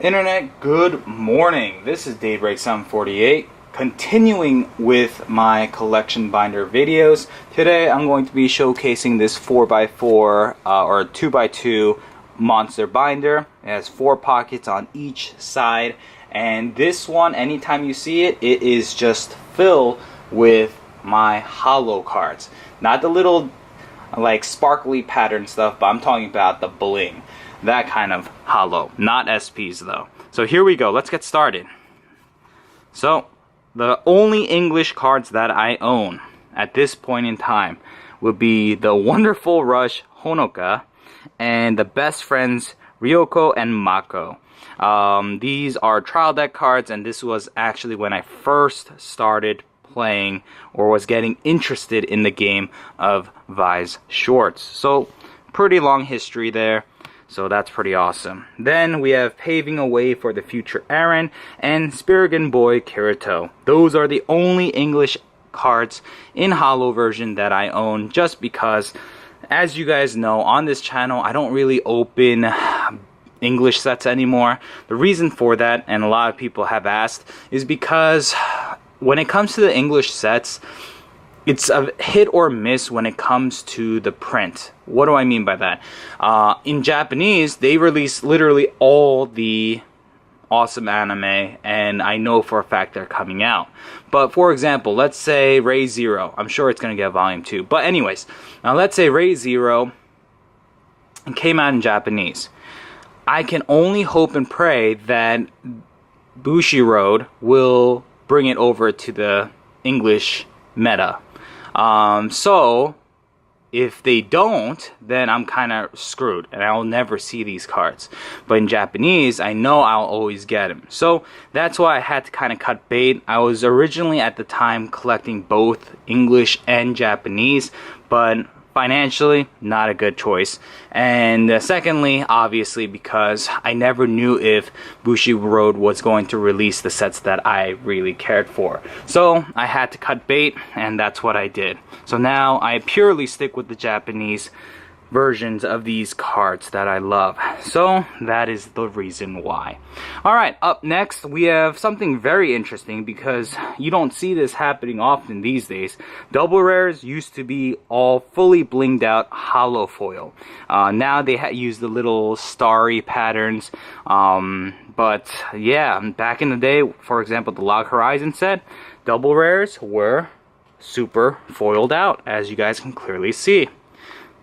Internet, good morning. This is Daybreak748, continuing with my collection binder videos. Today I'm going to be showcasing this 4x4 or 2x2 monster binder. It has 4 pockets on each side, and this one, anytime you see it, it is just filled with my holo cards. Not the little like sparkly pattern stuff, but I'm talking about the bling. That kind of holo, not SPs though. So here we go, let's get started. So the only English cards that I own at this point in time would be the Wonderful Rush Honoka and the Best Friends Ryoko and Mako. These are trial deck cards, and this was actually when I first started playing or was getting interested in the game of Weiss Schwarz. So pretty long history there. So that's pretty awesome. Then we have Paving a Way for the Future Aaron and Spirigan Boy Kirito. Those are the only English cards in holo version that I own, just because, as you guys know, on this channel I don't really open English sets anymore. The reason for that, and a lot of people have asked, is because when it comes to the English sets, it's a hit or miss when it comes to the print. What do I mean by that? In Japanese, they release literally all the awesome anime, and I know for a fact they're coming out. But for example, let's say Ray Zero. I'm sure it's going to get volume 2. But anyways, now let's say Ray Zero came out in Japanese. I can only hope and pray that Bushiroad will bring it over to the English meta. So if they don't, then I'm kind of screwed and I'll never see these cards. But in Japanese, I know I'll always get them. So that's why I had to kind of cut bait. I was originally at the time collecting both English and Japanese, but financially, not a good choice. And secondly, obviously, because I never knew if Bushiroad was going to release the sets that I really cared for. So I had to cut bait, and that's what I did. So now I purely stick with the Japanese versions of these cards that I love. So that is the reason why. Alright, up next we have something very interesting, because you don't see this happening often these days. Double rares used to be all fully blinged out holo foil. Now they use the little starry patterns. But yeah, back in the day, for example, the Log Horizon set, double rares were super foiled out, as you guys can clearly see.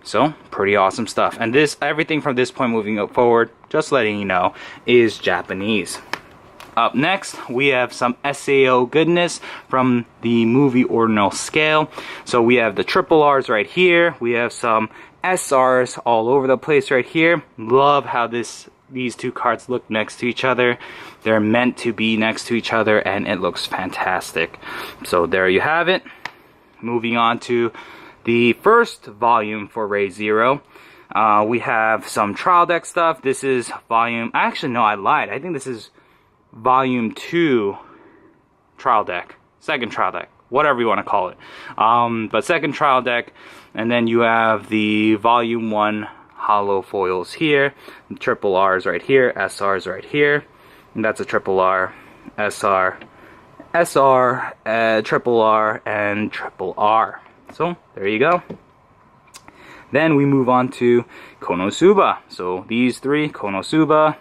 So, pretty awesome stuff. And this, everything from this point moving up forward, just letting you know, is Japanese. Up next, we have some SAO goodness from the movie Ordinal Scale. So we have the triple R's right here. We have some SRs all over the place right here. Love how these two cards look next to each other. They're meant to be next to each other, and it looks fantastic. So there you have it. Moving on to the first volume for Ray Zero. We have some trial deck stuff. This is volume, actually no, I lied. I think this is volume 2 trial deck. Second trial deck, whatever you want to call it. But second trial deck. And then you have the volume 1 holo foils here. Triple R's right here, SR's right here. And that's a triple R, SR, triple R, and triple R. So there you go. Then we move on to Konosuba. So these three, Konosuba,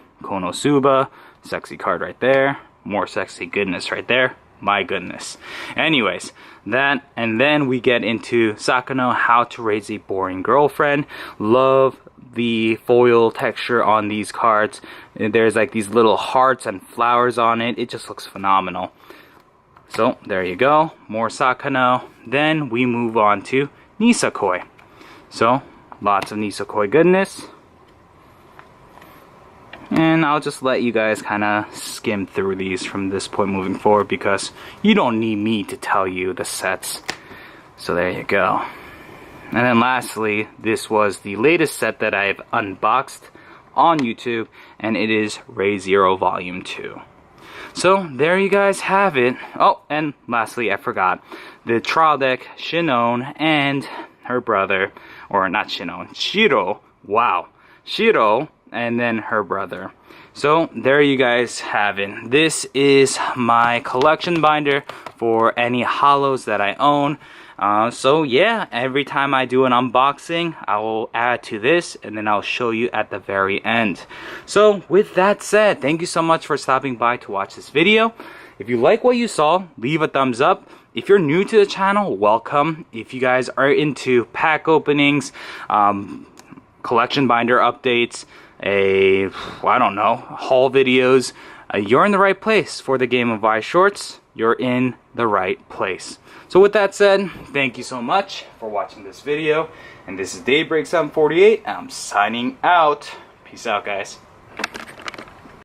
sexy card right there, more sexy goodness right there, my goodness. Anyways, that, and then we get into Sakano, How to Raise a Boring Girlfriend. Love the foil texture on these cards. There's like these little hearts and flowers on it. It just looks phenomenal. So there you go, more Sakano. Then we move on to Nisakoi. So lots of Nisakoi goodness. And I'll just let you guys kind of skim through these from this point moving forward, because you don't need me to tell you the sets. So there you go. And then lastly, this was the latest set that I've unboxed on YouTube, and it is Ray Zero Volume 2. So there you guys have it. Oh, and lastly, I forgot the trial deck, Shinon and her brother, or not Shinon, Shiro. Wow, Shiro and then her brother. So there you guys have it. This is my collection binder for any holos that I own. So yeah, every time I do an unboxing, I will add to this and then I'll show you at the very end. So with that said, thank you so much for stopping by to watch this video. If you like what you saw, leave a thumbs up. If you're new to the channel, welcome. If you guys are into pack openings, collection binder updates, I don't know, haul videos, you're in the right place for the game of Weiss Schwarz. You're in the right place. So with that said, thank you so much for watching this video. And this is Daybreak 748. I'm signing out. Peace out, guys.